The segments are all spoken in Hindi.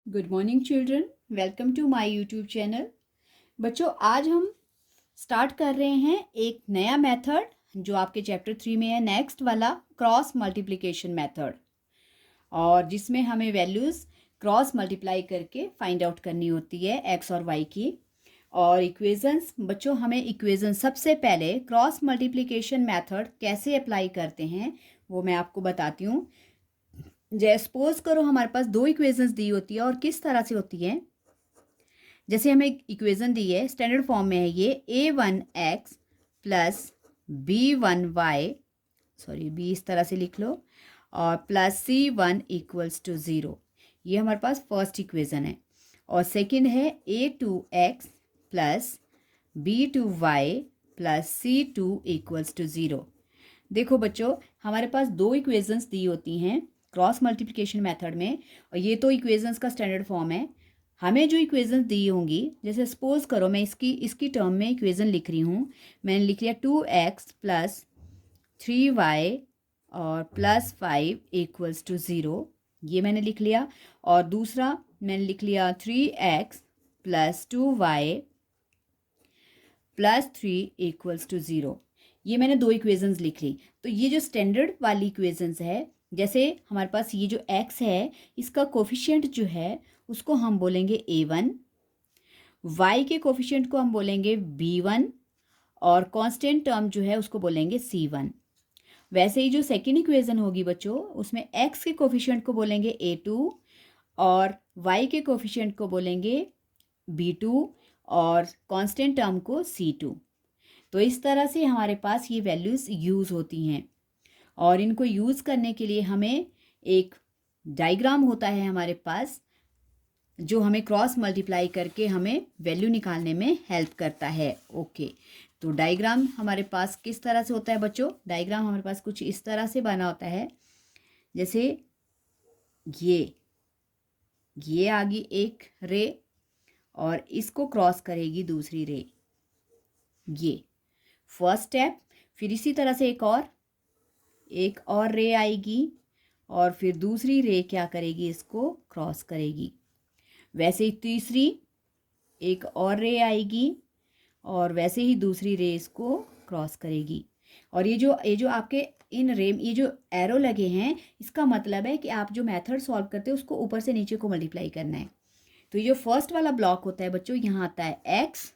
Good morning children, welcome to my YouTube channel. बच्चों, आज हम स्टार्ट कर रहे हैं एक नया मेथड जो आपके चैप्टर 3 में है, नेक्स्ट वाला क्रॉस मल्टीप्लिकेशन मेथड, और जिसमें हमें वैल्यूज़ क्रॉस मल्टीप्लाई करके फाइंड आउट करनी होती है एक्स और वाई की। और इक्वेशंस, बच्चों हमें इक्वेशन सबसे पहले क्रॉस मल्टीप्लिकेशन मेथड कैसे अप्लाई करते हैं वो मैं आपको बताती हूँ। जैसे सपोज करो हमारे पास दो इक्वेशंस दी होती है और किस तरह से होती है। जैसे हमें इक्वेशन दी है, स्टैंडर्ड फॉर्म में है ये a1x plus b1y, sorry b इस तरह से लिख लो, और प्लस c1 इक्वल्स टू 0। ये हमारे पास फर्स्ट इक्वेशन है। और सेकंड है a2x plus b2y plus c2 equals to 0। देखो बच्चों, हमारे पास दो इक्वेशंस दी होती हैं क्रॉस मल्टीप्लिकेशन मेथड में, और ये तो इक्वेशंस का स्टैंडर्ड फॉर्म है। हमें जो इक्वेशंस दी होंगी, जैसे सपोज करो मैं इसकी टर्म में इक्वेशन लिख रही हूँ। मैंने लिख लिया 2x प्लस 3y और प्लस 5 इक्वल्स टू 0, ये मैंने लिख लिया। और दूसरा मैंने लिख लिया 3x plus 2y plus 3 equals to 0। ये मैंने दो इक्वेशंस लिख ली। तो ये जो स्टैंडर्ड वाली इक्वेशंस है, जैसे हमारे पास ये जो x है, इसका कोफिशिएंट जो है उसको हम बोलेंगे a1, y के कोफिशिएंट को हम बोलेंगे b1, और कांस्टेंट टर्म जो है उसको बोलेंगे c1। वैसे ही जो सेकंड इक्वेशन होगी बच्चों, उसमें x के कोफिशिएंट को बोलेंगे a2 और y के कोफिशिएंट को बोलेंगे b2 और कांस्टेंट टर्म को c2। तो इस तरह से हमारे पास ये वैल्यूज़ यूज़ होती हैं, और इनको यूज़ करने के लिए हमें एक डायग्राम होता है हमारे पास, जो हमें क्रॉस मल्टीप्लाई करके हमें वैल्यू निकालने में हेल्प करता है। ओके, तो डायग्राम हमारे पास किस तरह से होता है बच्चों? डायग्राम हमारे पास कुछ इस तरह से बना होता है। जैसे ये आ गई एक रे, और इसको क्रॉस करेगी दूसरी रे, ये फर्स्ट स्टेप। फिर इसी तरह से एक और रे आएगी, और फिर दूसरी रे क्या करेगी, इसको क्रॉस करेगी। वैसे ही तीसरी एक और रे आएगी, और वैसे ही दूसरी रे इसको क्रॉस करेगी। और ये जो आपके इन रे, ये जो एरो लगे हैं, इसका मतलब है कि आप जो मेथड सॉल्व करते हो उसको ऊपर से नीचे को मल्टीप्लाई करना है। तो ये जो फर्स्ट वाला ब्लॉक होता है बच्चों, यहाँ आता है x,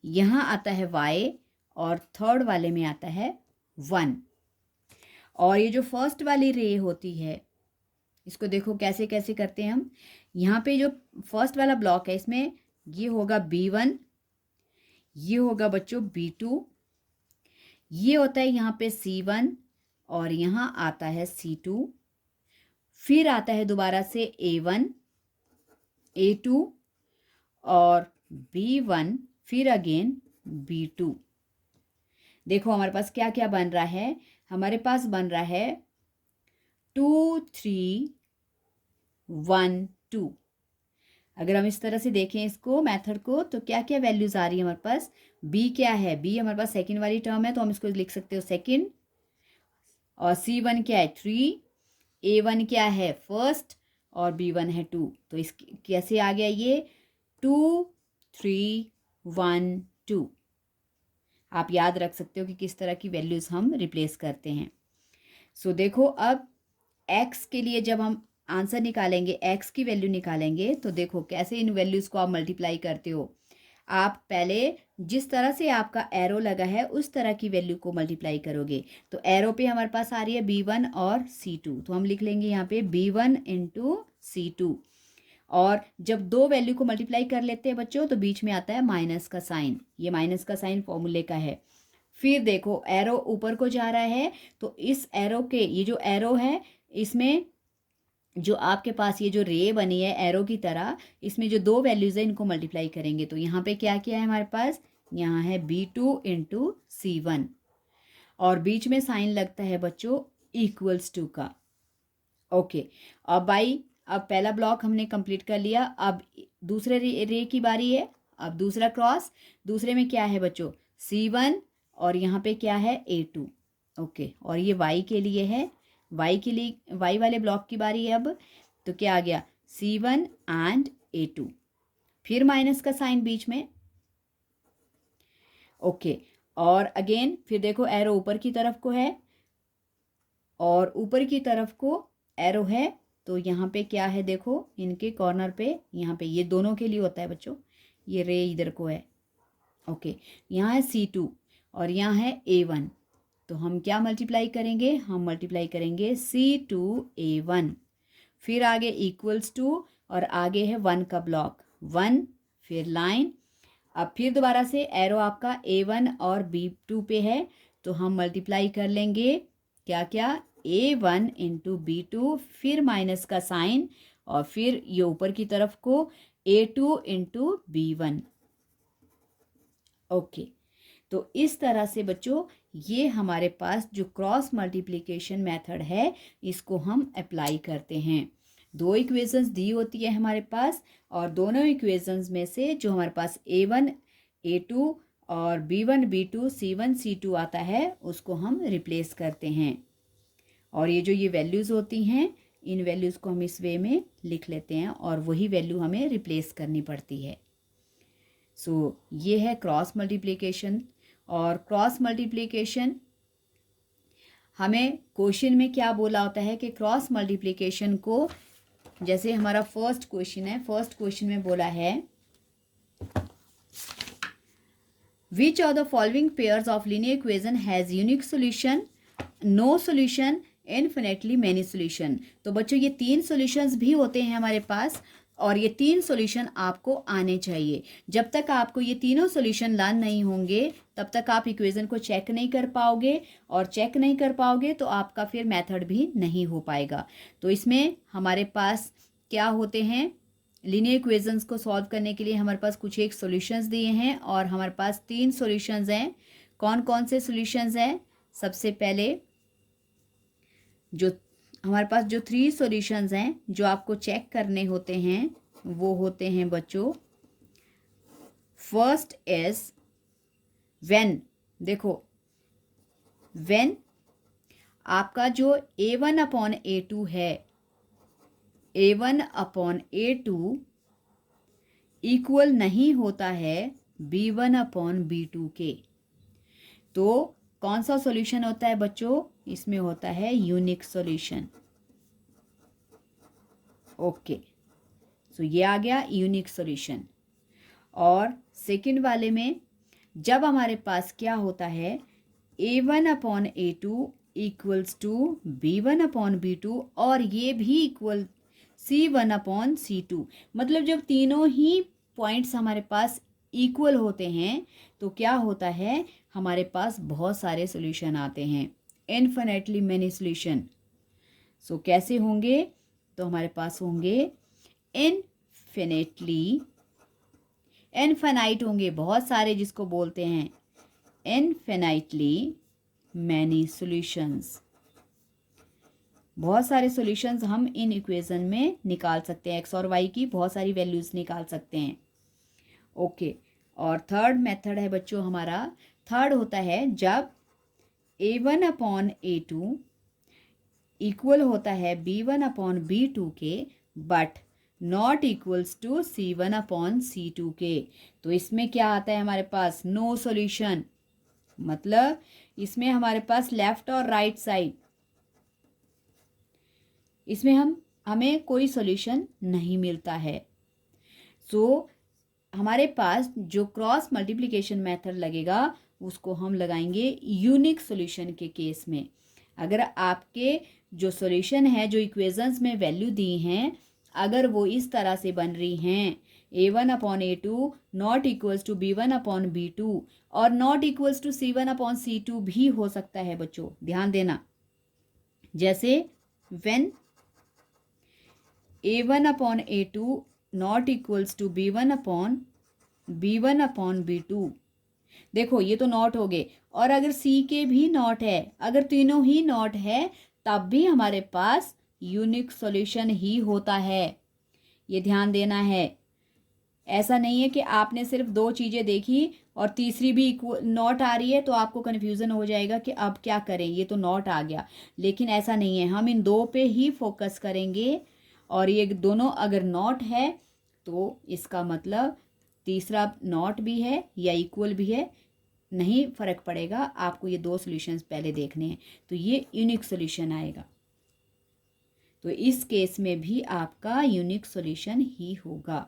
यहाँ आता है y, और थर्ड वाले में आता है 1। और ये जो फर्स्ट वाली रे होती है, इसको देखो कैसे कैसे करते हैं हम। यहाँ पे जो फर्स्ट वाला ब्लॉक है, इसमें ये होगा b1, ये होगा बच्चों b2, ये होता है यहाँ पे c1, और यहाँ आता है c2। फिर आता है दोबारा से a1, a2 और b1, फिर अगेन b2। देखो हमारे पास क्या क्या बन रहा है। हमारे पास बन रहा है 2 3 1 2। अगर हम इस तरह से देखें इसको मेथड को, तो क्या क्या वैल्यूज आ रही है हमारे पास। b क्या है, b हमारे पास सेकंड वाली टर्म है, तो हम इसको लिख सकते हो सेकंड। और c1 क्या है 3, a1 क्या है फर्स्ट, और b1 है 2। तो इस कैसे आ गया ये 2 3 1 2। आप याद रख सकते हो कि किस तरह की वैल्यूज हम रिप्लेस करते हैं। सो देखो, अब x के लिए जब हम आंसर निकालेंगे, x की वैल्यू निकालेंगे, तो देखो कैसे इन वैल्यूज़ को आप मल्टीप्लाई करते हो। आप पहले जिस तरह से आपका एरो लगा है उस तरह की वैल्यू को मल्टीप्लाई करोगे। तो एरो पे हमारे पास आ रही है b1 और c2, तो हम लिख लेंगे यहाँ पे b1 इंटू c2। और जब दो वैल्यू को मल्टीप्लाई कर लेते हैं बच्चों, तो बीच में आता है माइनस का साइन। ये माइनस का साइन फॉर्मूले का है। फिर देखो एरो ऊपर को जा रहा है, तो इस एरो के, ये जो एरो है, इसमें जो आपके पास ये जो रे बनी है एरो की तरह, इसमें जो दो वैल्यूज़ है इनको मल्टीप्लाई करेंगे। तो यहाँ पे क्या क्या है हमारे पास, यहाँ है b2 इंटू c1, और बीच में साइन लगता है बच्चों इक्वल्स टू का। ओके, अब पहला ब्लॉक हमने कंप्लीट कर लिया। अब दूसरे रे की बारी है। अब दूसरा क्रॉस, दूसरे में क्या है बच्चों c1, और यहाँ पे क्या है a2। ओके, और ये y के लिए है, y के लिए y वाले ब्लॉक की बारी है। अब तो क्या आ गया C1 एंड A2, फिर माइनस का साइन बीच में। ओके, और अगेन फिर देखो एरो ऊपर की तरफ को है और ऊपर की तरफ को एरो है, तो यहाँ पे क्या है देखो, इनके कॉर्नर पे, यहाँ पे ये दोनों के लिए होता है बच्चों, ये रे इधर को है। ओके, यहाँ है C2 और यहाँ है A1, तो हम क्या मल्टीप्लाई करेंगे, हम मल्टीप्लाई करेंगे C2A1, फिर आगे इक्वल्स टू और आगे है 1 का ब्लॉक, 1 फिर लाइन। अब फिर दोबारा से एरो आपका A1 और B2 पे है, तो हम मल्टीप्लाई कर लेंगे क्या क्या, A1 इंटू B2, फिर माइनस का साइन और फिर ये ऊपर की तरफ को A2 इंटू B1। ओके, तो इस तरह से बच्चों ये हमारे पास जो क्रॉस मल्टीप्लिकेशन मेथड है इसको हम अप्लाई करते हैं। दो इक्वेशंस दी होती है हमारे पास और दोनों इक्वेशंस में से जो हमारे पास A1 A2 और B1 B2 C1 C2 आता है उसको हम रिप्लेस करते हैं, और ये जो ये वैल्यूज़ होती हैं इन वैल्यूज़ को हम इस वे में लिख लेते हैं और वही वैल्यू हमें रिप्लेस करनी पड़ती है। सो ये है क्रॉस मल्टीप्लिकेशन। और क्रॉस मल्टीप्लिकेशन हमें क्वेश्चन में क्या बोला होता है कि क्रॉस मल्टीप्लिकेशन को, जैसे हमारा फर्स्ट क्वेश्चन है, फर्स्ट क्वेश्चन में बोला है which of the following pairs of linear equation has unique solution, no solution, infinitely many solution. तो बच्चों ये 3 सॉल्यूशंस भी होते हैं हमारे पास और ये 3 सॉल्यूशन आपको आने चाहिए। जब तक आपको ये तीनों सॉल्यूशन लर्न नहीं होंगे तब तक आप इक्वेशन को चेक नहीं कर पाओगे, और चेक नहीं कर पाओगे तो आपका फिर मेथड भी नहीं हो पाएगा। तो इसमें हमारे पास क्या होते हैं, लीनियर इक्वेशंस को सॉल्व करने के लिए हमारे पास कुछ एक सॉल्यूशंस दिए हैं और हमारे पास 3 सॉल्यूशंस हैं। कौन कौन से सॉल्यूशंस हैं, सबसे पहले जो हमारे पास जो 3 सॉल्यूशंस हैं जो आपको चेक करने होते हैं वो होते हैं बच्चों, फर्स्ट इज व्हेन, देखो व्हेन आपका जो A1/A2 है, A1/A2 इक्वल नहीं होता है B1/B2 के, तो कौन सा सॉल्यूशन होता है बच्चों, इसमें होता है यूनिक सॉल्यूशन। ओके, सो ये आ गया यूनिक सॉल्यूशन। और सेकंड वाले में जब हमारे पास क्या होता है A1/A2 इक्वल्स टू B1/B2 और ये भी इक्वल C1/C2, मतलब जब तीनों ही पॉइंट्स हमारे पास इक्वल होते हैं तो क्या होता है, हमारे पास बहुत सारे सॉल्यूशन आते हैं, इन्फिनेटली मैनी सॉल्यूशन। सो कैसे होंगे, तो हमारे पास होंगे इनफिनाइट होंगे, बहुत सारे, जिसको बोलते हैं इनफिनाइटली मैनी सॉल्यूशंस। बहुत सारे सॉल्यूशंस हम इन इक्वेशन में निकाल सकते हैं, एक्स और वाई की बहुत सारी वैल्यूज निकाल सकते हैं। ओके, और थर्ड मेथड है बच्चों हमारा, थर्ड होता है जब A1/A2 इक्वल होता है B1/B2 के but not equals to C1/C2 के। तो इसमें क्या आता है हमारे पास, नो सॉल्यूशन, मतलब इसमें हमारे पास लेफ्ट और राइट साइड, इसमें हमें कोई सॉल्यूशन नहीं मिलता है। सो हमारे पास जो क्रॉस मल्टीप्लिकेशन मेथड लगेगा उसको हम लगाएंगे यूनिक सॉल्यूशन के केस में। अगर आपके जो सॉल्यूशन है, जो इक्वेशंस में वैल्यू दी हैं, अगर वो इस तरह से बन रही हैं A1/A2 not equals to B1/B2 और नॉट इक्वल्स टू C1/C2 भी हो सकता है बच्चों, ध्यान देना। जैसे when A1/A2 not equals to B1/B2, देखो ये तो नॉट हो गए, और अगर C के भी नॉट है, अगर तीनों ही नॉट है तब भी हमारे पास यूनिक सॉल्यूशन ही होता है, ये ध्यान देना है। ऐसा नहीं है कि आपने सिर्फ 2 चीज़ें देखी और तीसरी भी नॉट आ रही है तो आपको कन्फ्यूज़न हो जाएगा कि अब क्या करें, ये तो नॉट आ गया, लेकिन ऐसा नहीं है, हम इन 2 पे ही फोकस करेंगे और ये दोनों अगर नॉट है तो इसका मतलब तीसरा नॉट भी है या इक्वल भी है, नहीं फ़र्क पड़ेगा, आपको ये दो सॉल्यूशंस पहले देखने हैं, तो ये यूनिक सॉल्यूशन आएगा। तो इस केस में भी आपका यूनिक सॉल्यूशन ही होगा।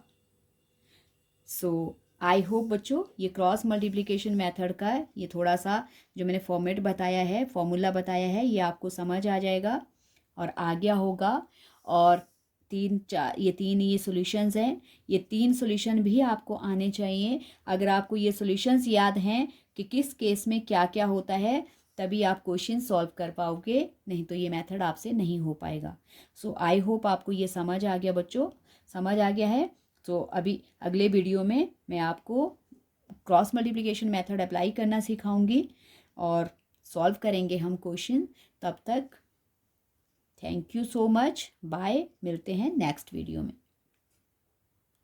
सो आई होप बच्चों ये क्रॉस मल्टीप्लिकेशन मेथड का ये थोड़ा सा जो मैंने फॉर्मेट बताया है, फॉर्मूला बताया है, ये आपको समझ आ जाएगा और आ गया होगा। और तीन ये सॉल्यूशंस हैं, ये तीन सॉल्यूशन भी आपको आने चाहिए। अगर आपको ये सॉल्यूशंस याद हैं कि किस केस में क्या क्या होता है, तभी आप क्वेश्चन सॉल्व कर पाओगे, नहीं तो ये मेथड आपसे नहीं हो पाएगा। सो आई होप आपको ये समझ आ गया बच्चों, समझ आ गया है। तो अभी अगले वीडियो में मैं आपको क्रॉस मल्टीप्लिकेशन मेथड अप्लाई करना सिखाऊंगी और सॉल्व करेंगे हम क्वेश्चन। तब तक thank you so much, bye, मिलते हैं नेक्स्ट वीडियो में।